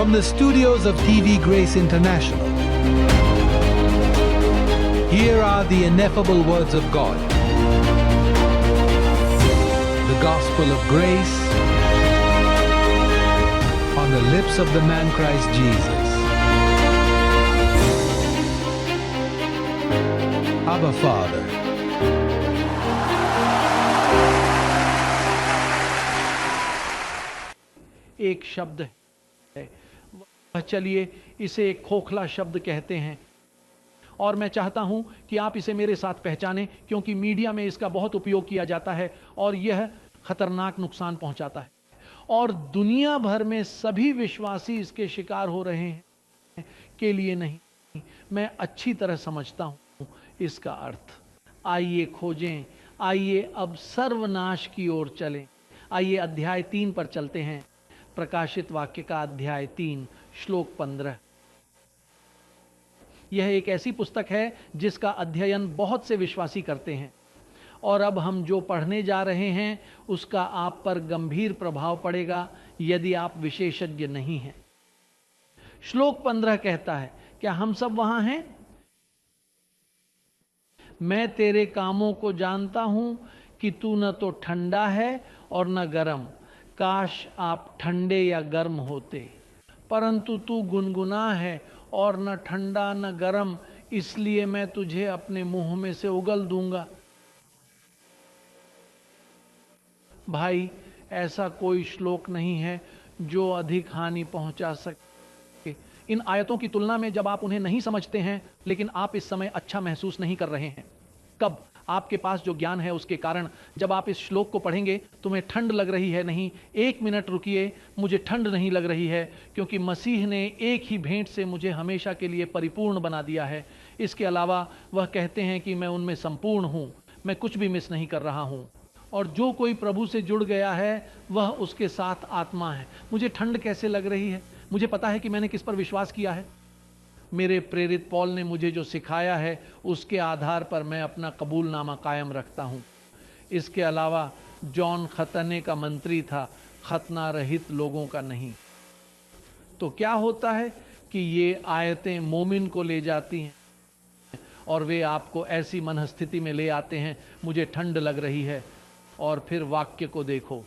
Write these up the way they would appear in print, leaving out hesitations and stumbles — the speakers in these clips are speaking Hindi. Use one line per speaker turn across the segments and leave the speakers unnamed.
From the studios of TV Grace International, here are the ineffable words of God. The gospel of grace on the lips of the man Christ Jesus. Abba Father.
एक शब्द है, चलिए इसे एक खोखला शब्द कहते हैं, और मैं चाहता हूं कि आप इसे मेरे साथ पहचानें, क्योंकि मीडिया में इसका बहुत उपयोग किया जाता है और यह खतरनाक नुकसान पहुंचाता है, और दुनिया भर में सभी विश्वासी इसके शिकार हो रहे हैं। के लिए नहीं, मैं अच्छी तरह समझता हूं इसका अर्थ। आइए खोजें, आइए अब सर्वनाश की ओर चलें। आइए अध्याय 3 पर चलते हैं। प्रकाशित वाक्य का अध्याय 3 श्लोक 15। यह एक ऐसी पुस्तक है जिसका अध्ययन बहुत से विश्वासी करते हैं, और अब हम जो पढ़ने जा रहे हैं उसका आप पर गंभीर प्रभाव पड़ेगा यदि आप विशेषज्ञ नहीं हैं। श्लोक 15 कहता है, क्या हम सब वहां हैं? मैं तेरे कामों को जानता हूं कि तू न तो ठंडा है और न गर्म। काश आप ठंडे या गर्म होते, परंतु तू गुनगुना है और न ठंडा न गर्म, इसलिए मैं तुझे अपने मुंह में से उगल दूंगा। भाई, ऐसा कोई श्लोक नहीं है जो अधिक हानि पहुंचा सके। इन आयतों की तुलना में जब आप उन्हें नहीं समझते हैं, लेकिन आप इस समय अच्छा महसूस नहीं कर रहे हैं। कब? आपके पास जो ज्ञान है उसके कारण। जब आप इस श्लोक को पढ़ेंगे तुम्हें ठंड लग रही है। नहीं, एक मिनट रुकिए, मुझे ठंड नहीं लग रही है, क्योंकि मसीह ने एक ही भेंट से मुझे हमेशा के लिए परिपूर्ण बना दिया है। इसके अलावा वह कहते हैं कि मैं उनमें संपूर्ण हूँ, मैं कुछ भी मिस नहीं कर रहा हूँ, और जो कोई प्रभु से जुड़ गया है वह उसके साथ आत्मा है। मुझे ठंड कैसे लग रही है? मुझे पता है कि मैंने किस पर विश्वास किया है। मेरे प्रेरित पौल ने मुझे जो सिखाया है उसके आधार पर मैं अपना कबूलनामा कायम रखता हूँ। इसके अलावा जॉन खतने का मंत्री था, खतना रहित लोगों का नहीं। तो क्या होता है कि ये आयतें मोमिन को ले जाती हैं और वे आपको ऐसी मनस्थिति में ले आते हैं, मुझे ठंड लग रही है। और फिर वाक्य को देखो,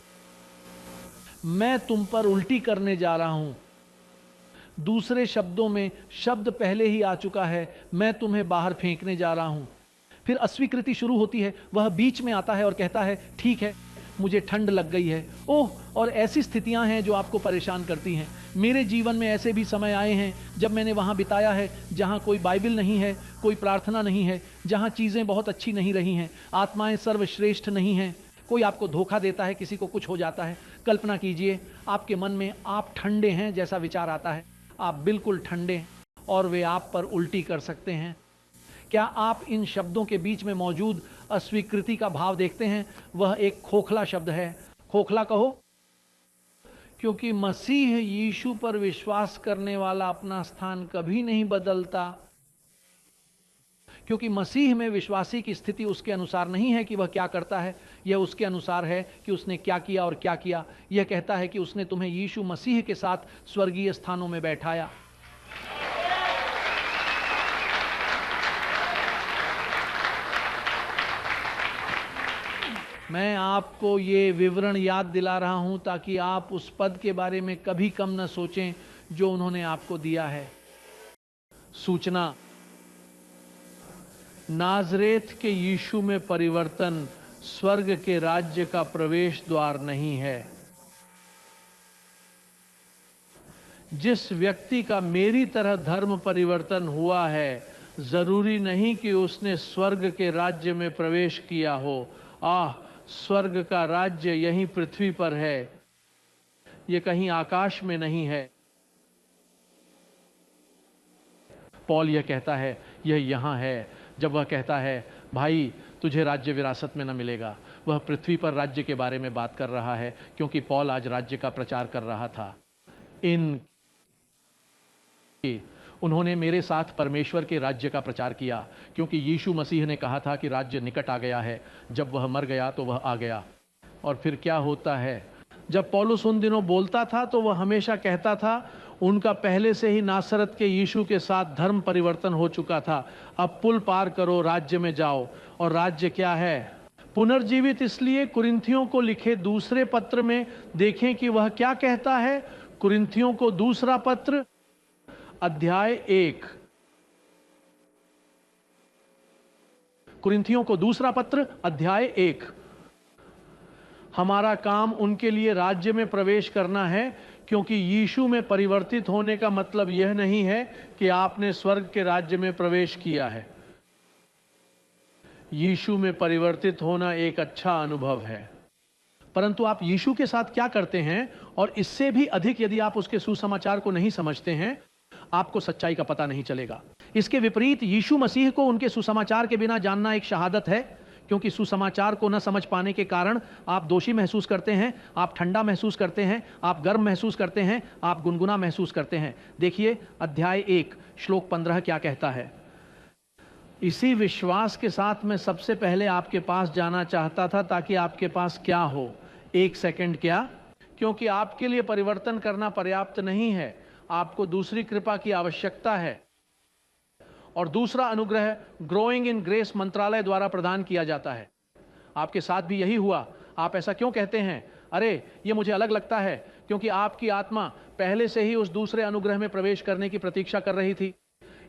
मैं तुम पर उल्टी करने जा रहा हूं। दूसरे शब्दों में शब्द पहले ही आ चुका है, मैं तुम्हें बाहर फेंकने जा रहा हूं। फिर अस्वीकृति शुरू होती है। वह बीच में आता है और कहता है, ठीक है, मुझे ठंड लग गई है। ओह, और ऐसी स्थितियां हैं जो आपको परेशान करती हैं। मेरे जीवन में ऐसे भी समय आए हैं जब मैंने वहां बिताया है जहां कोई बाइबल नहीं है, कोई प्रार्थना नहीं है, जहां चीजें बहुत अच्छी नहीं रही हैं, आत्माएं सर्वश्रेष्ठ नहीं हैं, कोई आपको धोखा देता है, किसी को कुछ हो जाता है। कल्पना कीजिए आपके मन में आप ठंडे हैं जैसा विचार आता है, आप बिल्कुल ठंडे हैं, और वे आप पर उल्टी कर सकते हैं। क्या आप इन शब्दों के बीच में मौजूद अस्वीकृति का भाव देखते हैं? वह एक खोखला शब्द है। खोखला कहो, क्योंकि मसीह यीशु पर विश्वास करने वाला अपना स्थान कभी नहीं बदलता। क्योंकि मसीह में विश्वासी की स्थिति उसके अनुसार नहीं है कि वह क्या करता है, यह उसके अनुसार है कि उसने क्या किया और क्या किया। यह कहता है कि उसने तुम्हें यीशु मसीह के साथ स्वर्गीय स्थानों में बैठाया। मैं आपको ये विवरण याद दिला रहा हूं ताकि आप उस पद के बारे में कभी कम न सोचें जो उन्होंने आपको दिया है। सूचना, नाजरेत के यीशु में परिवर्तन स्वर्ग के राज्य का प्रवेश द्वार नहीं है। जिस व्यक्ति का मेरी तरह धर्म परिवर्तन हुआ है, जरूरी नहीं कि उसने स्वर्ग के राज्य में प्रवेश किया हो। स्वर्ग का राज्य यहीं पृथ्वी पर है, यह कहीं आकाश में नहीं है। पौल यह कहता है, यह यहां है। जब वह कहता है, भाई तुझे राज्य विरासत में न मिलेगा, वह पृथ्वी पर राज्य के बारे में बात कर रहा है, क्योंकि पौल आज राज्य का प्रचार कर रहा था। उन्होंने मेरे साथ परमेश्वर के राज्य का प्रचार किया, क्योंकि यीशु मसीह ने कहा था कि राज्य निकट आ गया है। जब वह मर गया तो वह आ गया। और फिर क्या होता है? जब पौलुस उन दिनों बोलता था तो वह हमेशा कहता था, उनका पहले से ही नासरत के यीशु के साथ धर्म परिवर्तन हो चुका था। अब पुल पार करो, राज्य में जाओ। और राज्य क्या है? पुनर्जीवित। इसलिए कुरिन्थियों को लिखे दूसरे पत्र में देखें कि वह क्या कहता है। कुरिन्थियों को दूसरा पत्र अध्याय 1, कुरिन्थियों को दूसरा पत्र अध्याय 1। हमारा काम उनके लिए राज्य में प्रवेश करना है, क्योंकि यीशु में परिवर्तित होने का मतलब यह नहीं है कि आपने स्वर्ग के राज्य में प्रवेश किया है। यीशु में परिवर्तित होना एक अच्छा अनुभव है, परंतु आप यीशु के साथ क्या करते हैं, और इससे भी अधिक यदि आप उसके सुसमाचार को नहीं समझते हैं, आपको सच्चाई का पता नहीं चलेगा। इसके विपरीत यीशु मसीह को उनके सुसमाचार के बिना जानना एक शहादत है, क्योंकि सुसमाचार को न समझ पाने के कारण आप दोषी महसूस करते हैं, आप ठंडा महसूस करते हैं, आप गर्म महसूस करते हैं, आप गुनगुना महसूस करते हैं। देखिए अध्याय 1 श्लोक 15 क्या कहता है। इसी विश्वास के साथ मैं सबसे पहले आपके पास जाना चाहता था, ताकि आपके पास क्या हो? 1 सेकंड, क्या? क्योंकि आपके लिए परिवर्तन करना पर्याप्त नहीं है, आपको दूसरी कृपा की आवश्यकता है। और दूसरा अनुग्रह ग्रोइंग इन ग्रेस मंत्रालय द्वारा प्रदान किया जाता है। आपके साथ भी यही हुआ। आप ऐसा क्यों कहते हैं? अरे ये मुझे अलग लगता है, क्योंकि आपकी आत्मा पहले से ही उस दूसरे अनुग्रह में प्रवेश करने की प्रतीक्षा कर रही थी।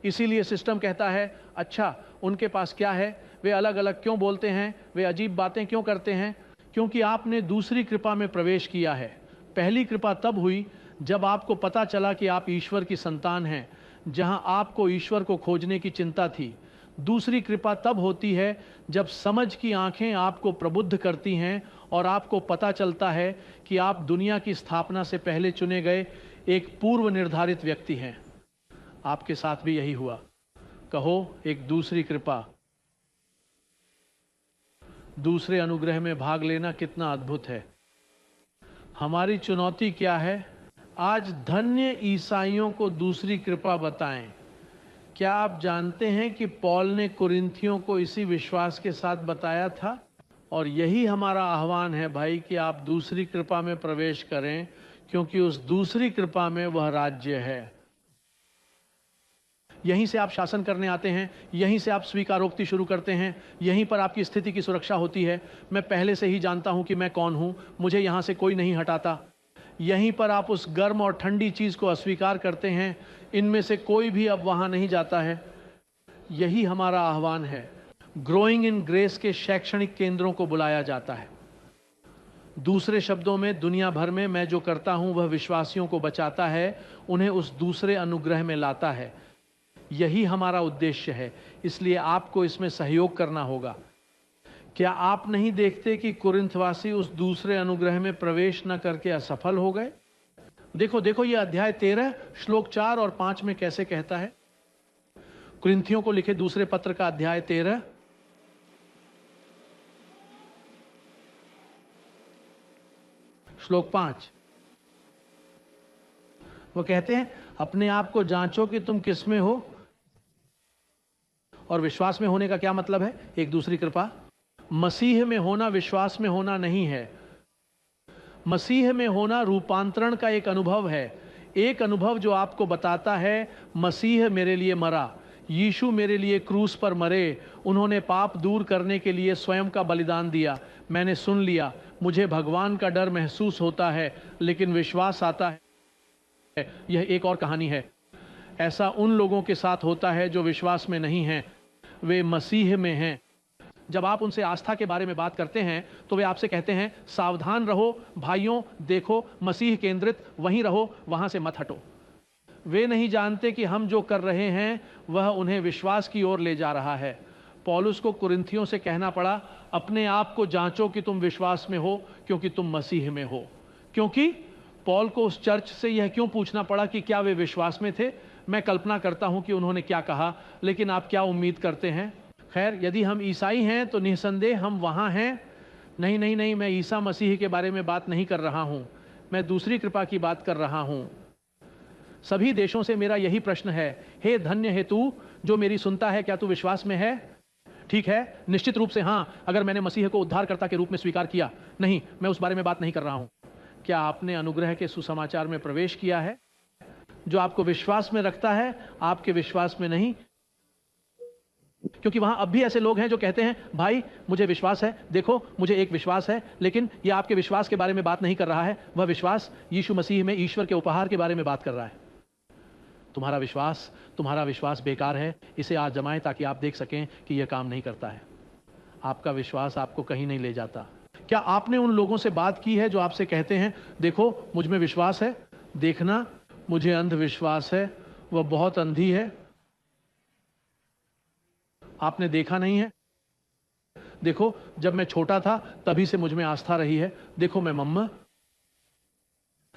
इसीलिए सिस्टम कहता है, अच्छा उनके पास क्या है, वे अलग अलग क्यों बोलते हैं, वे अजीब बातें क्यों करते हैं? क्योंकि आपने दूसरी कृपा में प्रवेश किया है। पहली कृपा तब हुई जब आपको पता चला कि आप ईश्वर की संतान हैं, जहां आपको ईश्वर को खोजने की चिंता थी। दूसरी कृपा तब होती है जब समझ की आंखें आपको प्रबुद्ध करती हैं और आपको पता चलता है कि आप दुनिया की स्थापना से पहले चुने गए एक पूर्व निर्धारित व्यक्ति हैं। आपके साथ भी यही हुआ। कहो, एक दूसरी कृपा, दूसरे अनुग्रह में भाग लेना कितना अद्भुत है। हमारी चुनौती क्या है? आज धन्य ईसाइयों को दूसरी कृपा बताएं। क्या आप जानते हैं कि पौल ने कुरिन्थियों को इसी विश्वास के साथ बताया था? और यही हमारा आह्वान है भाई, कि आप दूसरी कृपा में प्रवेश करें, क्योंकि उस दूसरी कृपा में वह राज्य है। यहीं से आप शासन करने आते हैं, यहीं से आप स्वीकारोक्ति शुरू करते हैं, यहीं पर आपकी स्थिति की सुरक्षा होती है। मैं पहले से ही जानता हूं कि मैं कौन हूं, मुझे यहां से कोई नहीं हटाता। यहीं पर आप उस गर्म और ठंडी चीज को अस्वीकार करते हैं, इनमें से कोई भी अब वहां नहीं जाता है। यही हमारा आह्वान है। ग्रोइंग इन ग्रेस के शैक्षणिक केंद्रों को बुलाया जाता है। दूसरे शब्दों में, दुनिया भर में मैं जो करता हूं वह विश्वासियों को बचाता है, उन्हें उस दूसरे अनुग्रह में लाता है। यही हमारा उद्देश्य है, इसलिए आपको इसमें सहयोग करना होगा। क्या आप नहीं देखते कि कुरिन्थवासी उस दूसरे अनुग्रह में प्रवेश न करके असफल हो गए? देखो देखो, ये अध्याय 13 श्लोक 4 और 5 में कैसे कहता है। कुरिन्थियों को लिखे दूसरे पत्र का अध्याय 13 श्लोक 5। वो कहते हैं, अपने आप को जांचो कि तुम किस में हो। और विश्वास में होने का क्या मतलब है? एक दूसरी कृपा। मसीह में होना विश्वास में होना नहीं है। मसीह में होना रूपांतरण का एक अनुभव है, एक अनुभव जो आपको बताता है मसीह मेरे लिए मरा, यीशु मेरे लिए क्रूस पर मरे, उन्होंने पाप दूर करने के लिए स्वयं का बलिदान दिया। मैंने सुन लिया, मुझे भगवान का डर महसूस होता है, लेकिन विश्वास आता है। यह एक और कहानी है। ऐसा उन लोगों के साथ होता है जो विश्वास में नहीं हैं, वे मसीह में हैं। जब आप उनसे आस्था के बारे में बात करते हैं तो वे आपसे कहते हैं, सावधान रहो भाइयों, देखो मसीह केंद्रित, वहीं रहो, वहां से मत हटो। वे नहीं जानते कि हम जो कर रहे हैं वह उन्हें विश्वास की ओर ले जा रहा है। पौलुस को कुरिन्थियों से कहना पड़ा, अपने आप को जांचो कि तुम विश्वास में हो, क्योंकि तुम मसीह में हो। क्योंकि पौल को उस चर्च से यह क्यों पूछना पड़ा कि क्या वे विश्वास में थे? मैं कल्पना करता हूं कि उन्होंने क्या कहा, लेकिन आप क्या उम्मीद करते हैं? खैर, यदि हम ईसाई हैं तो निसंदेह हम वहां हैं। नहीं नहीं नहीं, मैं ईसा मसीह के बारे में बात नहीं कर रहा हूं, मैं दूसरी कृपा की बात कर रहा हूं। सभी देशों से मेरा यही प्रश्न है, हे धन्य है तू जो मेरी सुनता है, क्या तू विश्वास में है? ठीक है, निश्चित रूप से हां, अगर मैंने मसीह को उद्धारकर्ता के रूप में स्वीकार किया। नहीं, मैं उस बारे में बात नहीं कर रहा हूं। क्या आपने अनुग्रह के सुसमाचार में प्रवेश किया है? जो आपको विश्वास में रखता है, आपके विश्वास में नहीं। क्योंकि वहां अब भी ऐसे लोग हैं जो कहते हैं भाई मुझे विश्वास है, देखो मुझे एक विश्वास है, लेकिन ये आपके विश्वास के बारे में बात नहीं कर रहा है, वह विश्वास यीशु मसीह में ईश्वर के उपहार के बारे में बात कर रहा है। तुम्हारा विश्वास बेकार है, इसे आजमाएं ताकि आप देख सकें कि यह काम नहीं करता है। आपका विश्वास आपको कहीं नहीं ले जाता। क्या आपने उन लोगों से बात की है जो आपसे कहते हैं देखो मुझ में विश्वास है, देखना मुझे अंधविश्वास है, वह बहुत अंधी है, आपने देखा नहीं है, देखो जब मैं छोटा था तभी से मुझ में आस्था रही है, देखो मैं मम्मा।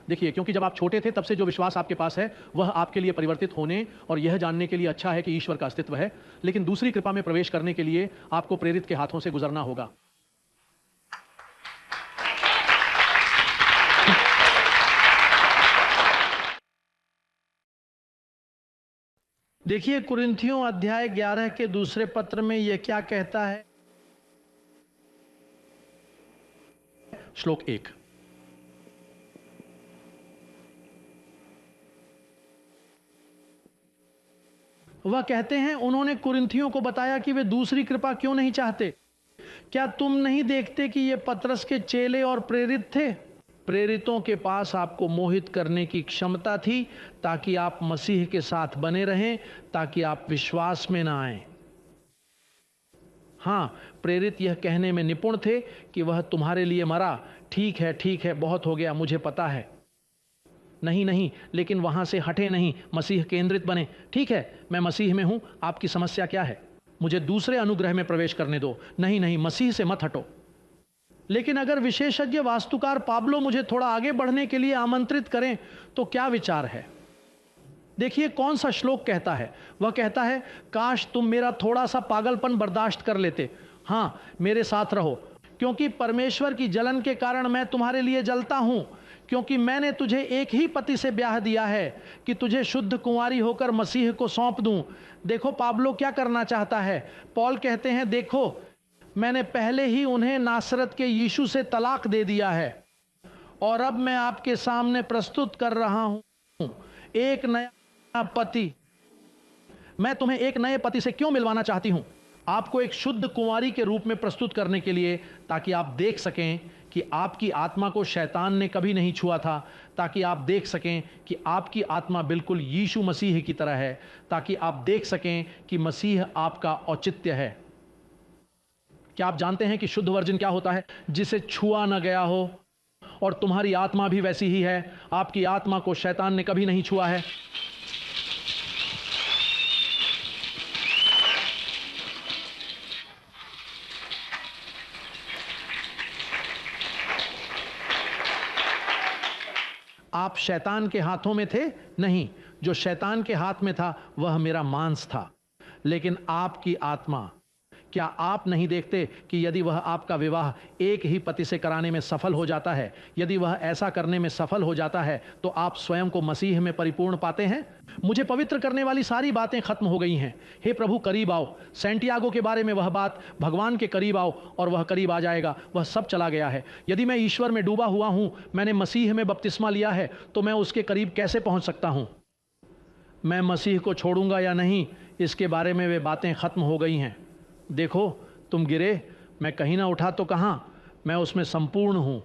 देखिए, क्योंकि जब आप छोटे थे तब से जो विश्वास आपके पास है वह आपके लिए परिवर्तित होने और यह जानने के लिए अच्छा है कि ईश्वर का अस्तित्व है, लेकिन दूसरी कृपा में प्रवेश करने के लिए आपको प्रेरित के हाथों से गुजरना होगा। देखिए कुरिन्थियों अध्याय 11 के दूसरे पत्र में यह क्या कहता है, श्लोक 1। वह कहते हैं उन्होंने कुरिन्थियों को बताया कि वे दूसरी कृपा क्यों नहीं चाहते। क्या तुम नहीं देखते कि ये पतरस के चेले और प्रेरित थे? प्रेरितों के पास आपको मोहित करने की क्षमता थी ताकि आप मसीह के साथ बने रहें, ताकि आप विश्वास में ना आए। हां, प्रेरित यह कहने में निपुण थे कि वह तुम्हारे लिए मरा, ठीक है, बहुत हो गया, मुझे पता है। नहीं, लेकिन वहां से हटे नहीं, मसीह केंद्रित बने। ठीक है, मैं मसीह में हूं, आपकी समस्या क्या है? मुझे दूसरे अनुग्रह में प्रवेश करने दो। नहीं, मसीह से मत हटो। लेकिन अगर विशेषज्ञ वास्तुकार पाब्लो मुझे थोड़ा आगे बढ़ने के लिए आमंत्रित करें तो क्या विचार है? देखिए कौन सा श्लोक कहता है। वह कहता है काश तुम मेरा थोड़ा सा पागलपन बर्दाश्त कर लेते। हां, मेरे साथ रहो, क्योंकि परमेश्वर की जलन के कारण मैं तुम्हारे लिए जलता हूं, क्योंकि मैंने तुझे एक ही पति से ब्याह दिया है कि तुझे शुद्ध कुंवारी होकर मसीह को सौंप दूं। देखो पाब्लो क्या करना चाहता है। पौल कहते हैं देखो मैंने पहले ही उन्हें नासरत के यीशु से तलाक दे दिया है और अब मैं आपके सामने प्रस्तुत कर रहा हूं एक नया पति। मैं तुम्हें एक नए पति से क्यों मिलवाना चाहती हूं? आपको एक शुद्ध कुंवारी के रूप में प्रस्तुत करने के लिए, ताकि आप देख सकें कि आपकी आत्मा को शैतान ने कभी नहीं छुआ था, ताकि आप देख सकें कि आपकी आत्मा बिल्कुल यीशु मसीह की तरह है, ताकि आप देख सकें कि मसीह आपका औचित्य है। क्या आप जानते हैं कि शुद्ध वर्जिन क्या होता है? जिसे छुआ न गया हो। और तुम्हारी आत्मा भी वैसी ही है। आपकी आत्मा को शैतान ने कभी नहीं छुआ है। आप शैतान के हाथों में थे? नहीं, जो शैतान के हाथ में था वह मेरा मांस था। लेकिन आपकी आत्मा, क्या आप नहीं देखते कि यदि वह आपका विवाह एक ही पति से कराने में सफल हो जाता है, यदि वह ऐसा करने में सफल हो जाता है, तो आप स्वयं को मसीह में परिपूर्ण पाते हैं? मुझे पवित्र करने वाली सारी बातें खत्म हो गई हैं। हे प्रभु करीब आओ। सैंटियागो के बारे में वह बात, भगवान के करीब आओ और वह करीब आ जाएगा, वह सब चला गया है। यदि मैं ईश्वर में डूबा हुआ हूं, मैंने मसीह में बपतिस्मा लिया है, तो मैं उसके करीब कैसे पहुंच सकता हूं? मैं मसीह को छोड़ूंगा या नहीं, इसके बारे में वे बातें खत्म हो गई हैं। देखो तुम गिरे, मैं कहीं ना उठा तो कहां, मैं उसमें संपूर्ण हूं।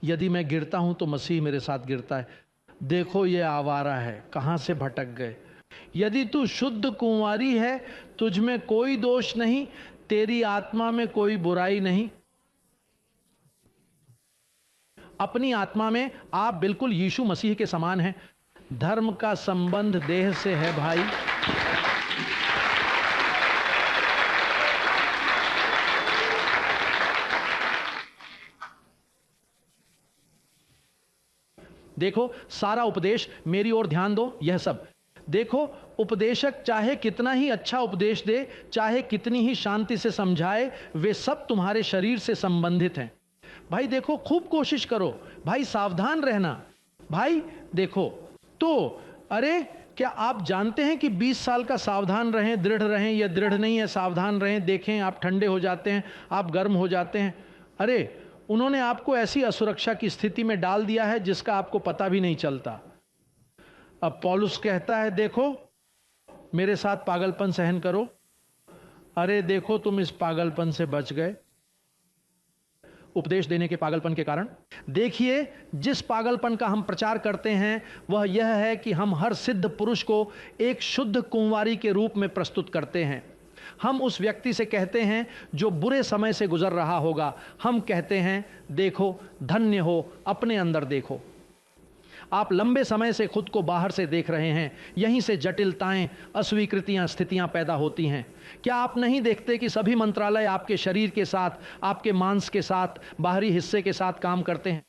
यदि मैं गिरता हूं तो मसीह मेरे साथ गिरता है। देखो ये आवारा है, कहां से भटक गए। यदि तू शुद्ध कुंवारी है, तुझ में कोई दोष नहीं, तेरी आत्मा में कोई बुराई नहीं। अपनी आत्मा में आप बिल्कुल यीशु मसीह के समान हैं। धर्म का संबंध देह से है भाई। देखो सारा उपदेश, मेरी ओर ध्यान दो, यह सब देखो। उपदेशक चाहे कितना ही अच्छा उपदेश दे, चाहे कितनी ही शांति से समझाए, वे सब तुम्हारे शरीर से संबंधित हैं। भाई देखो, खूब कोशिश करो भाई, सावधान रहना भाई। देखो तो अरे क्या आप जानते हैं कि 20 साल का सावधान रहें, दृढ़ रहें, यह दृढ़ नहीं है, सावधान रहें। देखें आप ठंडे हो जाते हैं, आप गर्म हो जाते हैं। अरे उन्होंने आपको ऐसी असुरक्षा की स्थिति में डाल दिया है जिसका आपको पता भी नहीं चलता। अब पौलुस कहता है देखो मेरे साथ पागलपन सहन करो। अरे देखो तुम इस पागलपन से बच गए, उपदेश देने के पागलपन के कारण। देखिए जिस पागलपन का हम प्रचार करते हैं वह यह है कि हम हर सिद्ध पुरुष को एक शुद्ध कुंवारी के रूप में प्रस्तुत करते हैं। हम उस व्यक्ति से कहते हैं जो बुरे समय से गुजर रहा होगा, हम कहते हैं देखो धन्य हो, अपने अंदर देखो। आप लंबे समय से खुद को बाहर से देख रहे हैं, यहीं से जटिलताएं, अस्वीकृतियां, स्थितियां पैदा होती हैं। क्या आप नहीं देखते कि सभी मंत्रालय आपके शरीर के साथ, आपके मांस के साथ, बाहरी हिस्से के साथ काम करते हैं?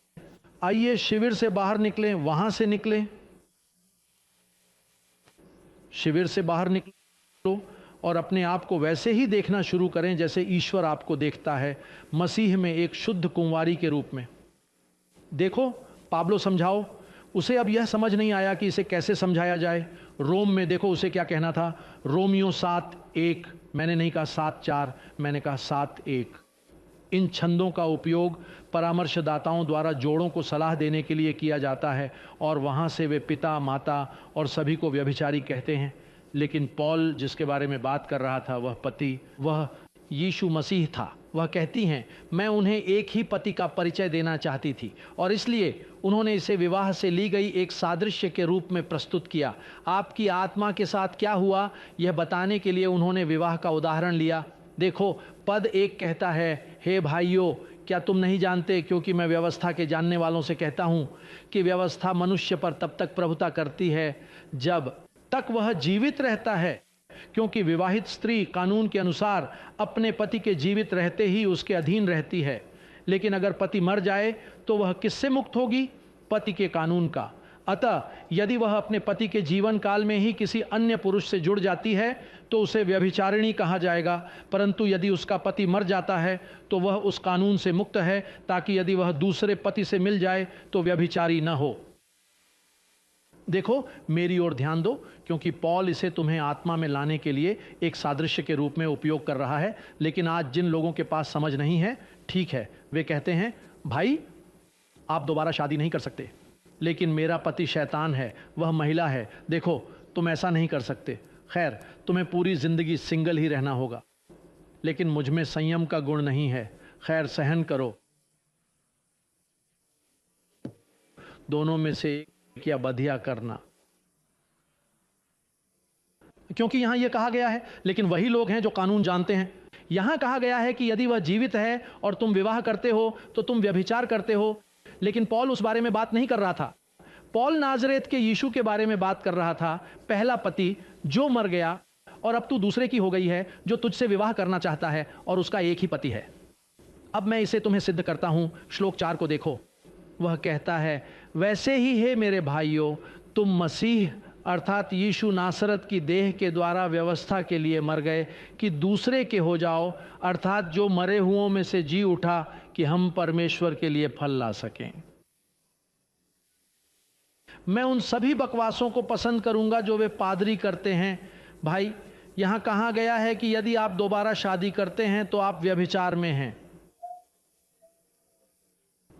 आइए शिविर से बाहर निकलें, वहां से निकलें, शिविर से बाहर निकलो और अपने आप को वैसे ही देखना शुरू करें जैसे ईश्वर आपको देखता है, मसीह में एक शुद्ध कुंवारी के रूप में। देखो पाब्लो समझाओ, उसे अब यह समझ नहीं आया कि इसे कैसे समझाया जाए। रोम में देखो उसे क्या कहना था, रोमियो 7:1, मैंने नहीं कहा 7:4, मैंने कहा 7:1। इन छंदों का उपयोग परामर्शदाताओं द्वारा जोड़ों को सलाह देने के लिए किया जाता है और वहाँ से वे पिता, माता और सभी को व्यभिचारी कहते हैं। लेकिन पौल जिसके बारे में बात कर रहा था वह पति, वह यीशु मसीह था। वह कहती हैं मैं उन्हें एक ही पति का परिचय देना चाहती थी और इसलिए उन्होंने इसे विवाह से ली गई एक सादृश्य के रूप में प्रस्तुत किया। आपकी आत्मा के साथ क्या हुआ यह बताने के लिए उन्होंने विवाह का उदाहरण लिया। देखो पद 1 कहता है, हे भाइयों क्या तुम नहीं जानते, क्योंकि मैं व्यवस्था के जानने वालों से कहता हूँ कि व्यवस्था मनुष्य पर तब तक प्रभुता करती है जब तक वह जीवित रहता है, क्योंकि विवाहित स्त्री कानून के अनुसार अपने पति के जीवित रहते ही उसके अधीन रहती है। लेकिन अगर पति मर जाए तो वह किससे मुक्त होगी? पति के कानून का। अतः यदि वह अपने पति के जीवन काल में ही किसी अन्य पुरुष से जुड़ जाती है तो उसे व्यभिचारिणी कहा जाएगा, परंतु यदि उसका पति मर जाता है तो वह उस कानून से मुक्त है, ताकि यदि वह दूसरे पति से मिल जाए तो व्यभिचारी न हो। देखो मेरी ओर ध्यान दो, क्योंकि पौल इसे तुम्हें आत्मा में लाने के लिए एक सादृश्य के रूप में उपयोग कर रहा है। लेकिन आज जिन लोगों के पास समझ नहीं है, ठीक है, वे कहते हैं भाई आप दोबारा शादी नहीं कर सकते, लेकिन मेरा पति शैतान है, वह महिला है, देखो तुम ऐसा नहीं कर सकते। खैर तुम्हें पूरी जिंदगी सिंगल ही रहना होगा, लेकिन मुझ में संयम का गुण नहीं है। खैर सहन करो, दोनों में से एक या बधिया करना। क्योंकि यहां यह कहा गया है, लेकिन वही लोग हैं जो कानून जानते हैं। यहां कहा गया है कि यदि वह जीवित है और तुम विवाह करते हो तो तुम व्यभिचार करते हो, लेकिन पौल उस बारे में बात नहीं कर रहा था। पौल नाजरेत के यीशु के बारे में बात कर रहा था, पहला पति जो मर गया और अब तू दूसरे की हो गई है जो तुझसे विवाह करना चाहता है और उसका एक ही पति है। अब मैं इसे तुम्हें सिद्ध करता हूं। श्लोक 4 को देखो, वह कहता है वैसे ही है मेरे भाइयों, तुम मसीह अर्थात यीशु नासरत की देह के द्वारा व्यवस्था के लिए मर गए कि दूसरे के हो जाओ, अर्थात जो मरे हुओं में से जी उठा कि हम परमेश्वर के लिए फल ला सकें। मैं उन सभी बकवासों को पसंद करूंगा जो वे पादरी करते हैं। भाई यहां कहा गया है कि यदि आप दोबारा शादी करते हैं तो आप व्यभिचार में हैं।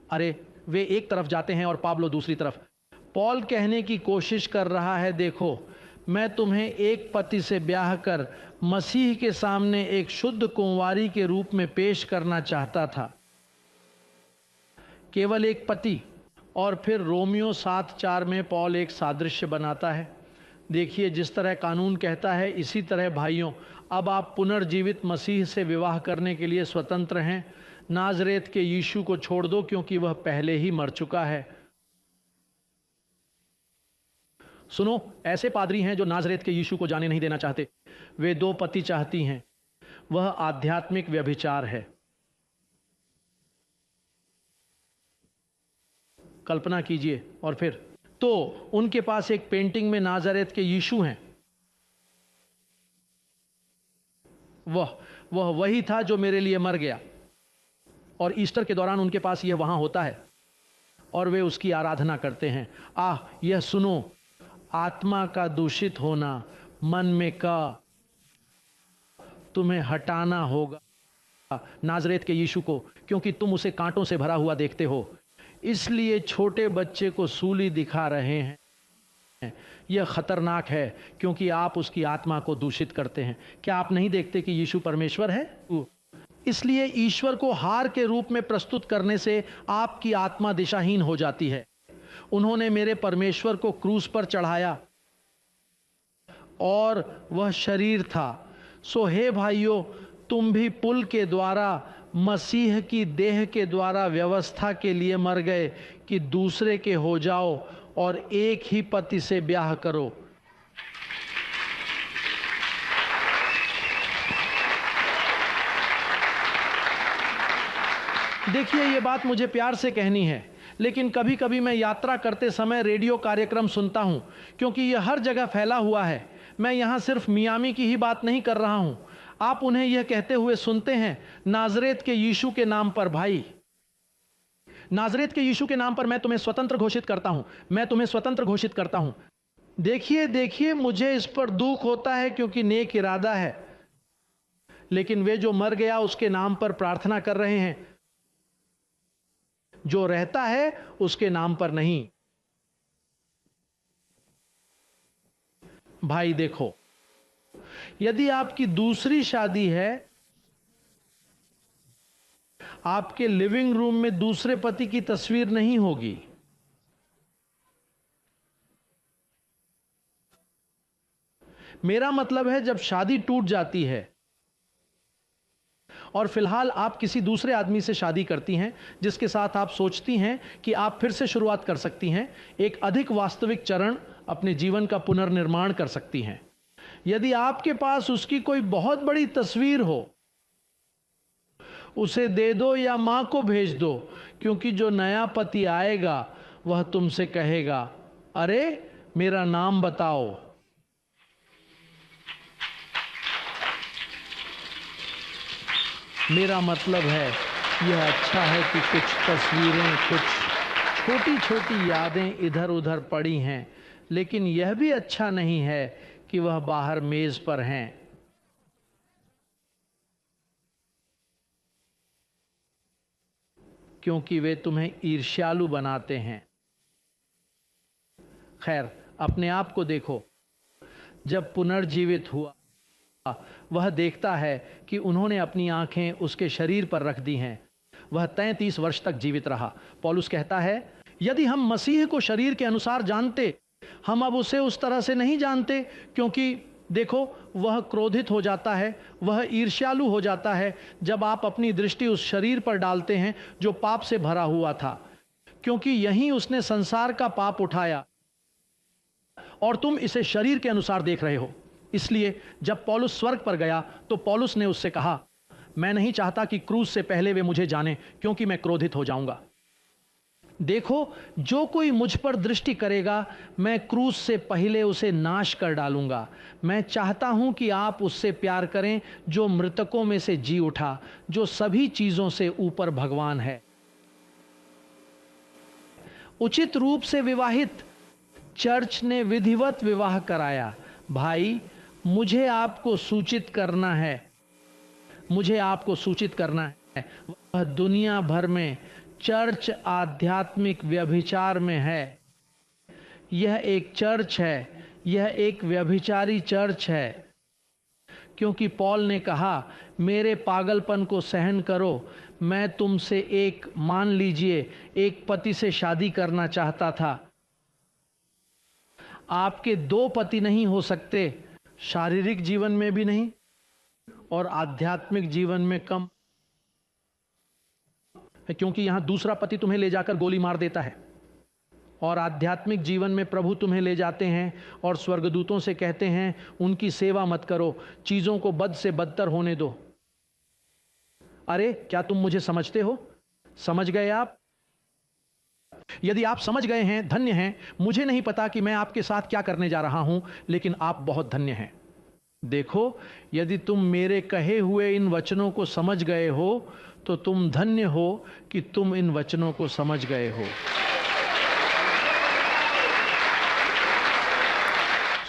अरे वे एक तरफ जाते हैं और पाब्लो दूसरी तरफ। पौल कहने की कोशिश कर रहा है, देखो मैं तुम्हें एक पति से ब्याह कर मसीह के सामने एक शुद्ध कुंवारी के रूप में पेश करना चाहता था, केवल एक पति। और फिर रोमियो 7:4 में पौल एक सादृश्य बनाता है। देखिए जिस तरह कानून कहता है इसी तरह भाइयों अब आप पुनर्जीवित मसीह से विवाह करने के लिए स्वतंत्र हैं। नाजरेत के यीशु को छोड़ दो क्योंकि वह पहले ही मर चुका है। सुनो, ऐसे पादरी हैं जो नाजरेत के यीशु को जाने नहीं देना चाहते। वे 2 पति चाहती हैं, वह आध्यात्मिक व्यभिचार है। कल्पना कीजिए। और फिर तो उनके पास एक पेंटिंग में नाजरेत के यीशु हैं। वह वही था जो मेरे लिए मर गया, और ईस्टर के दौरान उनके पास यह वहां होता है और वे उसकी आराधना करते हैं। यह सुनो, आत्मा का दूषित होना, मन में का तुम्हें हटाना होगा नाजरेत के यीशु को, क्योंकि तुम उसे कांटों से भरा हुआ देखते हो, इसलिए छोटे बच्चे को सूली दिखा रहे हैं। यह खतरनाक है क्योंकि आप उसकी आत्मा को दूषित करते हैं। क्या आप नहीं देखते कि यीशु परमेश्वर है? इसलिए ईश्वर को हार के रूप में प्रस्तुत करने से आपकी आत्मा दिशाहीन हो जाती है। उन्होंने मेरे परमेश्वर को क्रूस पर चढ़ाया और वह शरीर था। सो हे भाइयों, तुम भी पुल के द्वारा मसीह की देह के द्वारा व्यवस्था के लिए मर गए कि दूसरे के हो जाओ और एक ही पति से ब्याह करो। देखिए, यह बात मुझे प्यार से कहनी है, लेकिन कभी कभी मैं यात्रा करते समय रेडियो कार्यक्रम सुनता हूं, क्योंकि यह हर जगह फैला हुआ है। मैं यहां सिर्फ मियामी की ही बात नहीं कर रहा हूं। आप उन्हें यह कहते हुए सुनते हैं, नाजरेत के यीशु के नाम पर भाई, नाजरेत के यीशु के नाम पर मैं तुम्हें स्वतंत्र घोषित करता हूं, मैं तुम्हें स्वतंत्र घोषित करता हूं। देखिए देखिए, मुझे इस पर दुख होता है क्योंकि नेक इरादा है, लेकिन वे जो मर गया उसके नाम पर प्रार्थना कर रहे हैं, जो रहता है उसके नाम पर नहीं। भाई देखो, यदि आपकी दूसरी शादी है, आपके लिविंग रूम में दूसरे पति की तस्वीर नहीं होगी। मेरा मतलब है, जब शादी टूट जाती है और फिलहाल आप किसी दूसरे आदमी से शादी करती हैं जिसके साथ आप सोचती हैं कि आप फिर से शुरुआत कर सकती हैं, एक अधिक वास्तविक चरण अपने जीवन का पुनर्निर्माण कर सकती हैं। यदि आपके पास उसकी कोई बहुत बड़ी तस्वीर हो, उसे दे दो या मां को भेज दो, क्योंकि जो नया पति आएगा वह तुमसे कहेगा, अरे मेरा नाम बताओ। मेरा मतलब है, यह अच्छा है कि कुछ तस्वीरें, कुछ छोटी छोटी यादें इधर उधर पड़ी हैं, लेकिन यह भी अच्छा नहीं है कि वह बाहर मेज पर हैं। क्योंकि वे तुम्हें ईर्ष्यालु बनाते हैं। खैर, अपने आप को देखो। जब पुनर्जीवित हुआ, वह देखता है कि उन्होंने अपनी आंखें उसके शरीर पर रख दी हैं। वह 33 वर्ष तक जीवित रहा। पौलुस कहता है, यदि हम मसीह को शरीर के अनुसार जानते, हम अब उसे उस तरह से नहीं जानते, क्योंकि देखो, वह क्रोधित हो जाता है, वह ईर्ष्यालु हो जाता है जब आप अपनी दृष्टि उस शरीर पर डालते हैं जो पाप से भरा हुआ था, क्योंकि यहीं उसने संसार का पाप उठाया और तुम इसे शरीर के अनुसार देख रहे हो। इसलिए जब पौलुस स्वर्ग पर गया तो पौलुस ने उससे कहा, मैं नहीं चाहता कि क्रूज से पहले वे मुझे जाने, क्योंकि मैं क्रोधित हो जाऊंगा। देखो, जो कोई मुझ पर दृष्टि करेगा, मैं क्रूस से पहले उसे नाश कर डालूंगा। मैं चाहता हूं कि आप उससे प्यार करें जो मृतकों में से जी उठा, जो सभी चीजों से ऊपर भगवान है। उचित रूप से विवाहित चर्च ने विधिवत विवाह कराया। भाई, मुझे आपको सूचित करना है, मुझे आपको सूचित करना है, वह दुनिया भर में चर्च आध्यात्मिक व्यभिचार में है। यह एक चर्च है, यह एक व्यभिचारी चर्च है, क्योंकि पौल ने कहा, मेरे पागलपन को सहन करो। मैं तुमसे मान लीजिए, एक पति से शादी करना चाहता था। आपके 2 पति नहीं हो सकते, शारीरिक जीवन में भी नहीं और आध्यात्मिक जीवन में कम, क्योंकि यहां दूसरा पति तुम्हें ले जाकर गोली मार देता है, और आध्यात्मिक जीवन में प्रभु तुम्हें ले जाते हैं और स्वर्गदूतों से कहते हैं, उनकी सेवा मत करो, चीजों को बद से बदतर होने दो। अरे, क्या तुम मुझे समझते हो? समझ गए आप? यदि आप समझ गए हैं, धन्य हैं। मुझे नहीं पता कि मैं आपके साथ क्या करने जा रहा हूं, लेकिन आप बहुत धन्य हैं। देखो, यदि तुम मेरे कहे हुए इन वचनों को समझ गए हो, तो तुम धन्य हो कि तुम इन वचनों को समझ गए हो।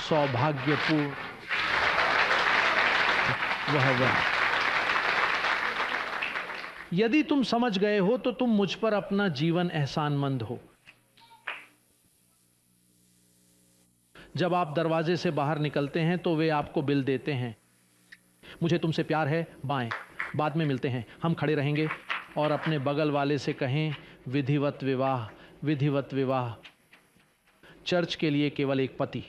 सौभाग्यपूर्ण वह। यदि तुम समझ गए हो तो तुम मुझ पर अपना जीवन एहसानमंद हो। जब आप दरवाजे से बाहर निकलते हैं तो वे आपको बिल देते हैं, मुझे तुमसे प्यार है, बाएं, बाद में मिलते हैं। हम खड़े रहेंगे और अपने बगल वाले से कहें, विधिवत विवाह, विधिवत विवाह। चर्च के लिए केवल एक पति।